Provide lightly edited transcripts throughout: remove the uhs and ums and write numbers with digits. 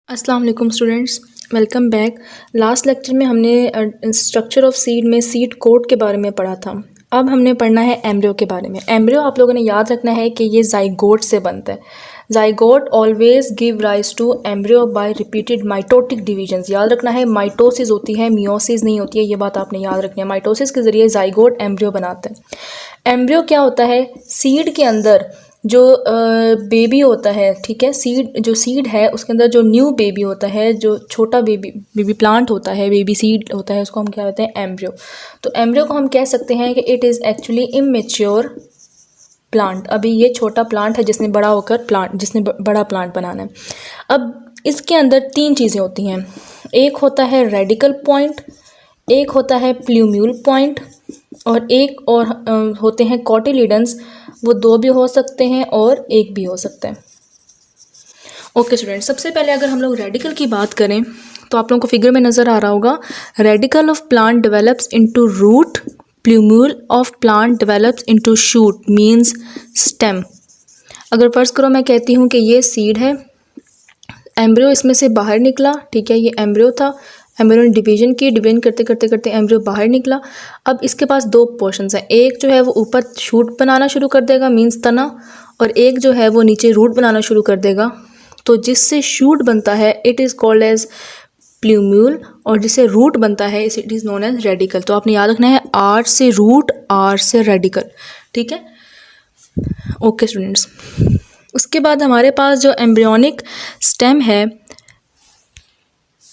अस्सलाम वालेकुम students, welcome back. Last lecture में हमने स्ट्रक्चर ऑफ सीड में सीड कोट के बारे में पढ़ा था। अब हमने पढ़ना है एम्ब्रियो के बारे में। एम्ब्रियो आप लोगों ने याद रखना है कि ये जाइगोट से बनता है। Zygote always give rise to embryo by repeated mitotic divisions. याद रखना है माइटोसिस होती है, मियोसिस नहीं होती है, ये बात आपने याद रखनी है। माइटोसिस के ज़रिए जाइगोट एम्ब्रियो बनाते हैं। एम्ब्रियो क्या होता है? सीड के अंदर जो बेबी होता है, ठीक है, सीड है उसके अंदर जो न्यू बेबी होता है, जो छोटा बेबी प्लांट होता है, बेबी सीड होता है, उसको हम क्या कहते हैं? एम्ब्रियो। तो एम्ब्रियो को हम कह सकते हैं कि it is actually immature plant. अभी ये छोटा प्लांट है जिसने बड़ा प्लांट बनाना है। अब इसके अंदर तीन चीज़ें होती हैं। एक होता है रेडिकल पॉइंट, एक होता है प्ल्यूम्यूल पॉइंट, और एक और होते हैं कॉटिलिडन्स। वो दो भी हो सकते हैं और एक भी हो सकता है। ओके स्टूडेंट, सबसे पहले अगर हम लोग रेडिकल की बात करें तो आप लोगों को फिगर में नज़र आ रहा होगा, radical of plant develops into root, plumule of plant develops into shoot means stem. अगर फर्ज करो मैं कहती हूँ कि ये सीड है, एम्ब्रियो इसमें से बाहर निकला, ठीक है, ये एम्ब्रियो था, एम्ब्रियो ने डिवीजन करते करते करते एम्ब्रियो बाहर निकला। अब इसके पास दो पोर्शंस हैं, एक जो है वो ऊपर शूट बनाना शुरू कर देगा मींस तना, और एक जो है वो नीचे रूट बनाना शुरू कर देगा। तो जिससे शूट बनता है it is called as plumule, और जिससे रूट बनता है it is known as radical. तो आपने याद रखना है आर से रूट, आर से रेडिकल, ठीक है। ओके स्टूडेंट्स, उसके बाद हमारे पास जो एम्ब्रियोनिक स्टेम है।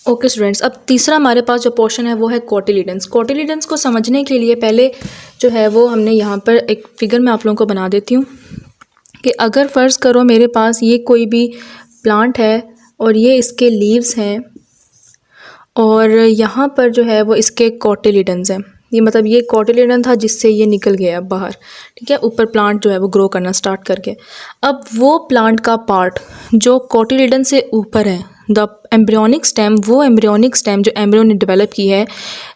ओके स्टूडेंट्स, अब तीसरा हमारे पास जो पोर्शन है वो है कॉटिलिडन्स। कॉटिलिडन्स को समझने के लिए पहले जो है वो हमने यहाँ पर एक फिगर में आप लोगों को बना देती हूँ कि अगर फ़र्ज़ करो मेरे पास ये कोई भी प्लांट है और ये इसके लीव्स हैं और यहाँ पर जो है वो इसके कॉटिलिडन्स हैं। ये मतलब ये कॉटिलिडन था जिससे ये निकल गया बाहर, ठीक है, ऊपर प्लांट जो है वो ग्रो करना स्टार्ट करके। अब वो प्लांट का पार्ट जो कॉटिलिडन से ऊपर है, द एम्ब्रियोनिक स्टेम, वो एम्ब्रियोनिक स्टेम जो एम्ब्रियो ने डेवलप की है,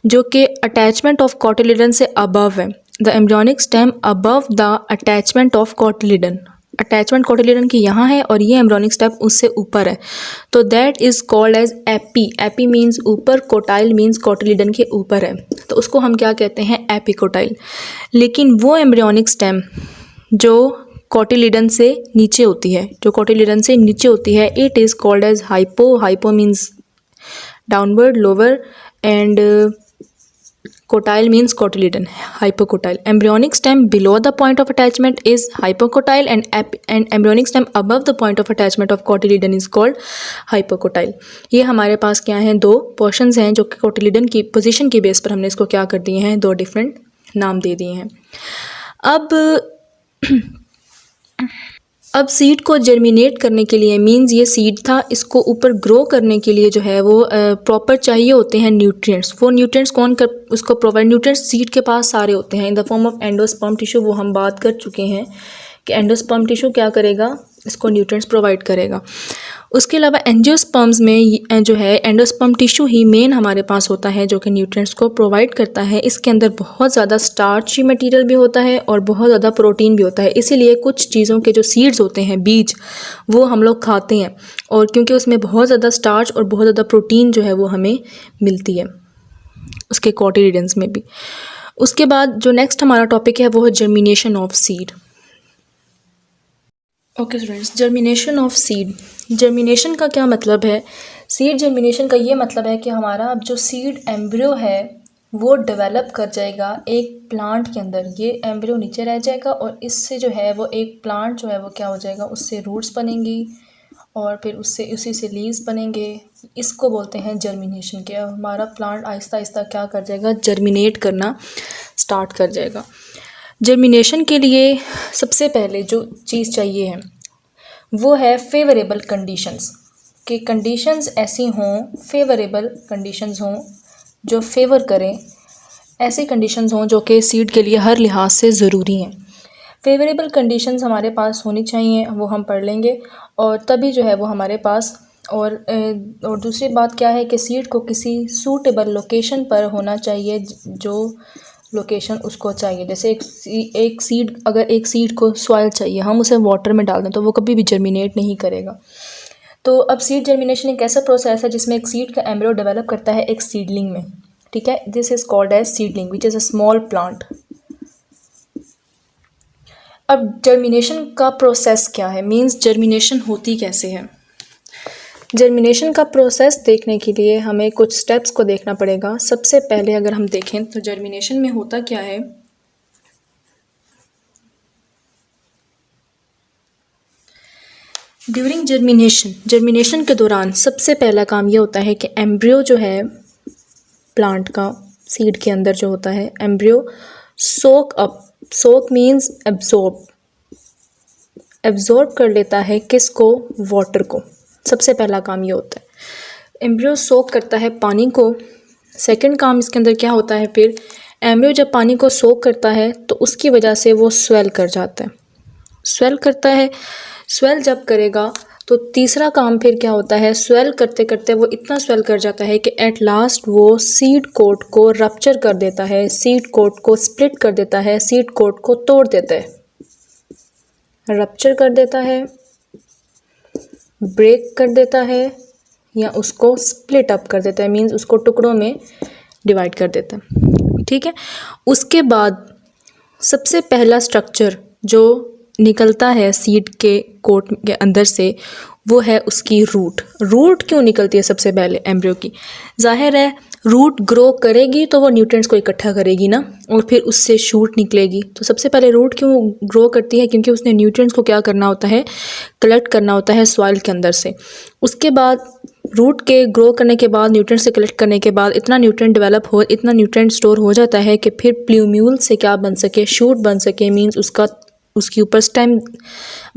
जो कि अटैचमेंट ऑफ कॉटिलिडन से अबव है, the embryonic stem above the attachment of cotyledon. Attachment cotyledon की यहाँ है और ये एम्ब्रियोनिक स्टेम उससे ऊपर है, तो that is called as epi. Epi means ऊपर, कोटाइल मीन्स कॉटिलिडन के ऊपर है, तो उसको हम क्या कहते हैं? एपिकोटाइल। लेकिन वो एम्ब्रियोनिक स्टेम जो कॉटिलिडन से नीचे होती है, it is called as hypo. Hypo means downward, lower, and cotyle means cotyledon, hypocotyl. Embryonic stem below the point of attachment is hypocotyl, and embryonic stem above the point of attachment of cotyledon is called hypocotyl. ये हमारे पास क्या हैं? दो portions हैं जो कि cotyledon की position की बेस पर हमने इसको क्या कर दिए हैं? दो डिफरेंट नाम दे दिए हैं। अब सीड को जर्मिनेट करने के लिए, मींस ये सीड था, इसको ऊपर ग्रो करने के लिए जो है वो प्रॉपर चाहिए होते हैं न्यूट्रिएंट्स। वो न्यूट्रिएंट्स कौन कर उसको प्रोवाइड? न्यूट्रिएंट्स सीड के पास सारे होते हैं in the form of endosperm tissue. वो हम बात कर चुके हैं कि एंडोस्पर्म टिश्यू क्या करेगा? इसको न्यूट्रिएंट्स प्रोवाइड करेगा। उसके अलावा एंजियोस्पर्म्स में जो है एंडोस्पर्म टिश्यू ही मेन हमारे पास होता है जो कि न्यूट्रिएंट्स को प्रोवाइड करता है। इसके अंदर बहुत ज़्यादा स्टार्ची मटेरियल भी होता है और बहुत ज़्यादा प्रोटीन भी होता है, इसीलिए कुछ चीज़ों के जो सीड्स होते हैं, बीज, वो हम लोग खाते हैं, और क्योंकि उसमें बहुत ज़्यादा स्टार्च और बहुत ज़्यादा प्रोटीन जो है वो हमें मिलती है उसके कॉटिलिडन्स में भी। उसके बाद जो नेक्स्ट हमारा टॉपिक है वो है germination of seed. Okay students, germination of seed. Germination का क्या मतलब है? सीड जर्मिनेशन का ये मतलब है कि हमारा अब जो सीड एम्ब्रियो है वो डेवलप कर जाएगा एक प्लांट के अंदर। ये एम्ब्रियो नीचे रह जाएगा और इससे जो है वो एक प्लांट जो है वो क्या हो जाएगा? उससे रूट्स बनेंगी और फिर उसी से लीव्स बनेंगे। इसको बोलते हैं जर्मिनेशन के। हमारा प्लांट आहिस्ता आहिस्ता क्या कर जाएगा? जर्मिनेट करना स्टार्ट कर जाएगा। जर्मिनेशन के लिए सबसे पहले जो चीज़ चाहिए है वो है फेवरेबल कंडीशंस, कि कंडीशंस ऐसी हों, फेवरेबल कंडीशंस हों जो फेवर करें, ऐसी कंडीशंस हों जो कि सीड के लिए हर लिहाज से ज़रूरी हैं। फेवरेबल कंडीशंस हमारे पास होनी चाहिए, वो हम पढ़ लेंगे, और तभी जो है वो हमारे पास। और दूसरी बात क्या है कि सीड को किसी सूटेबल लोकेशन पर होना चाहिए, जो लोकेशन उसको चाहिए। जैसे एक सीड, अगर एक सीड को सॉइल चाहिए, हम उसे वाटर में डाल दें तो वो कभी भी जर्मिनेट नहीं करेगा। तो अब सीड जर्मिनेशन एक ऐसा प्रोसेस है जिसमें एक सीड का एम्ब्रियो डेवलप करता है एक सीडलिंग में, ठीक है। This is called as seedling which is a small plant. अब जर्मिनेशन का प्रोसेस क्या है, मींस जर्मिनेशन होती कैसे है। जर्मिनेशन का प्रोसेस देखने के लिए हमें कुछ स्टेप्स को देखना पड़ेगा। सबसे पहले अगर हम देखें तो जर्मिनेशन में होता क्या है, ड्यूरिंग जर्मिनेशन के दौरान सबसे पहला काम ये होता है कि एम्ब्रियो जो है प्लांट का, सीड के अंदर जो होता है एम्ब्रियो सोक मीन्स एब्जॉर्ब कर लेता है किसको, वाटर को। सबसे पहला काम ये होता है एम्ब्रियो सोक करता है पानी को। सेकंड काम इसके अंदर क्या होता है, फिर एम्ब्रियो जब पानी को सोक करता है तो उसकी वजह से वो स्वेल कर जाता है, स्वेल करता है। स्वेल जब करेगा तो तीसरा काम फिर क्या होता है, स्वेल करते करते वो इतना स्वेल कर जाता है कि एट लास्ट वो सीड कोट को रप्चर कर देता है, सीड कोट को स्प्लिट कर देता है, सीड कोट को तोड़ देता है, रप्चर कर देता है, ब्रेक कर देता है या उसको स्प्लिट अप कर देता है, मीन्स उसको टुकड़ों में डिवाइड कर देता है, ठीक है। उसके बाद सबसे पहला स्ट्रक्चर जो निकलता है सीड के कोट के अंदर से वो है उसकी रूट क्यों निकलती है सबसे पहले एम्ब्रियो की, जाहिर है रूट ग्रो करेगी तो वो न्यूट्रिएंट्स को इकट्ठा करेगी ना, और फिर उससे शूट निकलेगी। तो सबसे पहले रूट क्यों ग्रो करती है, क्योंकि उसने न्यूट्रिएंट्स को क्या करना होता है, कलेक्ट करना होता है सॉइल के अंदर से। उसके बाद रूट के ग्रो करने के बाद, न्यूट्रिएंट से कलेक्ट करने के बाद इतना न्यूट्रिएंट डेवलप हो, इतना न्यूट्रिएंट स्टोर हो जाता है कि फिर प्ल्यूम्यूल से क्या बन सके, शूट बन सके, मीन्स उसके ऊपर स्टेम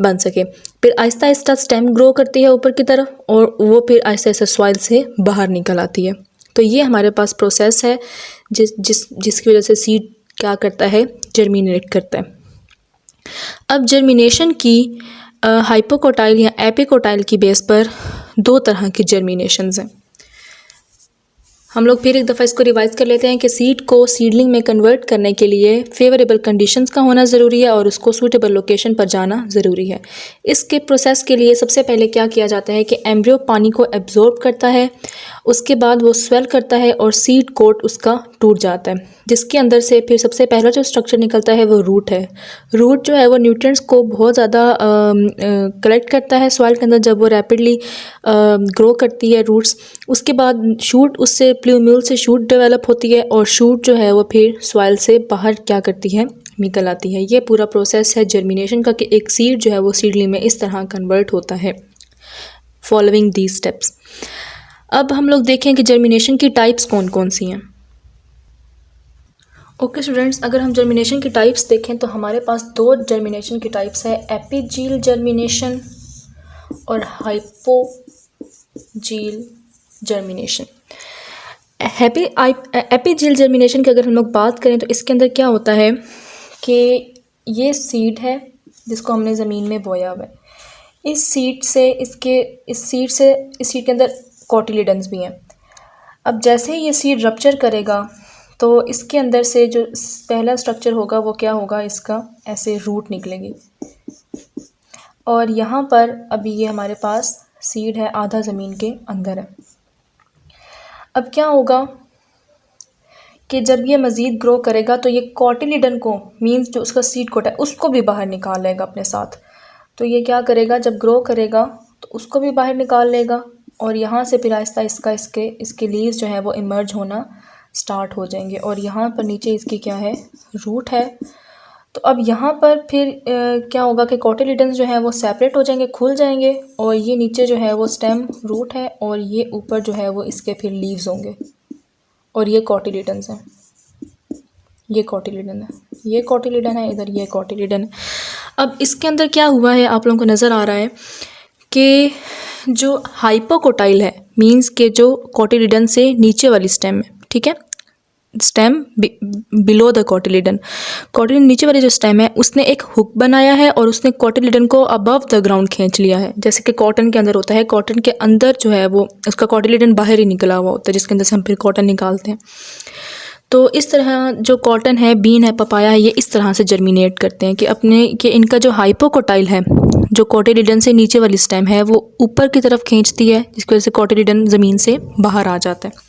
बन सके। फिर आहिस्ता आहिस्ता स्टेम ग्रो करती है ऊपर की तरफ और वो फिर आहिस्ता आहिस्ता सॉइल से बाहर निकल आती है। तो ये हमारे पास प्रोसेस है जिसकी वजह से सीड क्या करता है, जर्मिनेट करता है। अब जर्मिनेशन की हाइपोकोटाइल या एपिकोटाइल की बेस पर दो तरह की जर्मिनेशंस हैं। हम लोग फिर एक दफ़ा इसको रिवाइज कर लेते हैं कि सीड को सीडलिंग में कन्वर्ट करने के लिए फेवरेबल कंडीशंस का होना ज़रूरी है और उसको सूटेबल लोकेशन पर जाना ज़रूरी है। इसके प्रोसेस के लिए सबसे पहले क्या किया जाता है कि एम्ब्रियो पानी को एब्जॉर्ब करता है, उसके बाद वो स्वेल करता है और सीड कोट उसका टूट जाता है, जिसके अंदर से फिर सबसे पहला जो स्ट्रक्चर निकलता है वो रूट है। रूट जो है वो न्यूट्रिएंट्स को बहुत ज़्यादा कलेक्ट करता है सॉइल के अंदर जब वो रैपिडली ग्रो करती है रूट्स। उसके बाद शूट, उससे प्ल्यूम्यूल से शूट डेवलप होती है और शूट जो है वो फिर सॉइल से बाहर क्या करती है, निकल आती है। ये पूरा प्रोसेस है जर्मिनेशन का कि एक सीड जो है वो सीडलिंग में इस तरह कन्वर्ट होता है फॉलोइंग दीज स्टेप्स। अब हम लोग देखें कि जर्मिनेशन की टाइप्स कौन कौन सी हैं। ओके स्टूडेंट्स, अगर हम जर्मिनेशन की टाइप्स देखें तो हमारे पास दो जर्मिनेशन की टाइप्स है, एपीजील जर्मिनेशन और हाइपोजील जर्मिनेशन। एपीजील जर्मिनेशन की अगर हम लोग बात करें तो इसके अंदर क्या होता है कि ये सीड है जिसको हमने ज़मीन में बोया हुआ है। इस सीड के अंदर कोटिलिडन्स भी हैं। अब जैसे ही ये सीड रप्चर करेगा तो इसके अंदर से जो पहला स्ट्रक्चर होगा वो क्या होगा, इसका ऐसे रूट निकलेगी और यहाँ पर अभी ये हमारे पास सीड है, आधा ज़मीन के अंदर है। अब क्या होगा कि जब ये मज़ीद ग्रो करेगा तो ये कोटिलिडन को, मींस जो उसका सीड कोट है, उसको भी बाहर निकाल लेगा अपने साथ। तो ये क्या करेगा, जब ग्रो करेगा तो उसको भी बाहर निकाल लेगा और यहाँ से फिर आहिस्ता इसके लीव्स जो है वो इमर्ज होना स्टार्ट हो जाएंगे और यहाँ पर नीचे इसकी क्या है, रूट है। तो अब यहाँ पर फिर क्या होगा कि कोटिलिडन्स जो है वो सेपरेट हो जाएंगे, खुल जाएंगे और ये नीचे जो है वो स्टेम रूट है और ये ऊपर जो है वो इसके फिर लीव्स होंगे और ये कोटिलिडन्स हैं। ये कोटिलिडन है, ये कोटिलिडन है, इधर ये कोटिलिडन है। अब इसके अंदर क्या हुआ है, आप लोगों को नज़र आ रहा है कि जो हाइपोकोटाइल है, मींस के जो कोटिलिडन से नीचे वाली स्टेम है, ठीक है, स्टेम बिलो द कोटिलिडन नीचे वाली जो स्टेम है उसने एक हुक बनाया है और उसने कोटिलिडन को अबव द ग्राउंड खींच लिया है। जैसे कि कॉटन के अंदर होता है, कॉटन के अंदर जो है वो उसका कोटिलिडन बाहर ही निकला हुआ होता है जिसके अंदर से हम फिर कॉटन निकालते हैं। तो इस तरह जो कॉटन है, बीन है, पपाया है, ये इस तरह से जर्मिनेट करते हैं कि इनका जो हाइपोकोटाइल है, जो कोटिलीडन से नीचे वाली स्टेम है वो ऊपर की तरफ खींचती है, जिसकी वजह से कोटिलीडन ज़मीन से बाहर आ जाता है।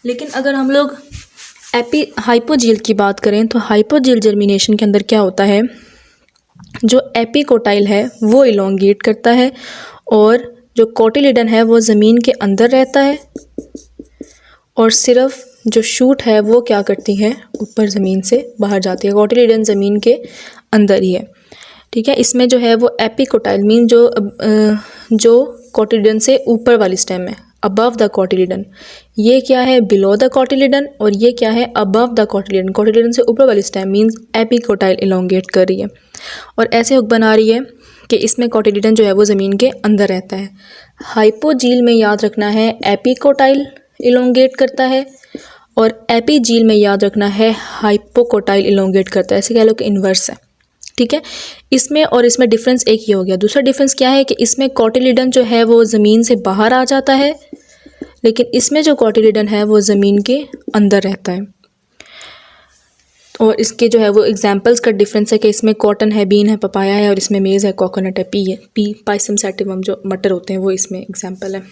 लेकिन अगर हम लोग हाइपोजील की बात करें तो हाइपोजील जर्मिनेशन के अंदर क्या होता है, जो एपिकोटाइल है वो इलोंगेट करता है और जो कोटिलीडन है वो ज़मीन के अंदर रहता है और सिर्फ जो शूट है वो क्या करती है, ऊपर ज़मीन से बाहर जाती है। कोटिलीडन ज़मीन के अंदर ही है, ठीक है। इसमें जो है वो एपिकोटाइल मीन जो कोटिलीडन से ऊपर वाली स्टेम है, अबव द कोटिलीडन, ये क्या है, बिलो द कोटिलीडन, और ये क्या है, अबव द कोटिलीडन। कोटिलीडन से ऊपर वाली स्टेम मीन्स एपिकोटाइल इलोंगेट कर रही है और ऐसे हुक बना रही है कि इसमें कोटिलीडन जो है वो ज़मीन के अंदर रहता है। हाइपोजील में याद रखना है एपिकोटाइल इलोंगेट करता है और एपीजील में याद रखना है हाइपोकोटाइल इलोंगेट करता है। ऐसे कह लो कि इन्वर्स है, ठीक है। इसमें और इसमें डिफरेंस एक ही हो गया। दूसरा डिफरेंस क्या है कि इसमें कोटिलीडन जो है वो ज़मीन से बाहर आ जाता है, लेकिन इसमें जो कोटिलीडन है वो ज़मीन के अंदर रहता है। और इसके जो है वो एग्जांपल्स का डिफरेंस है कि इसमें कॉटन है, बीन है, पपाया है, और इसमें मेज़ है, कोकोनट है, पी है, पी पाइसम सैटिवम जो मटर होते हैं वो इसमें एग्जांपल है।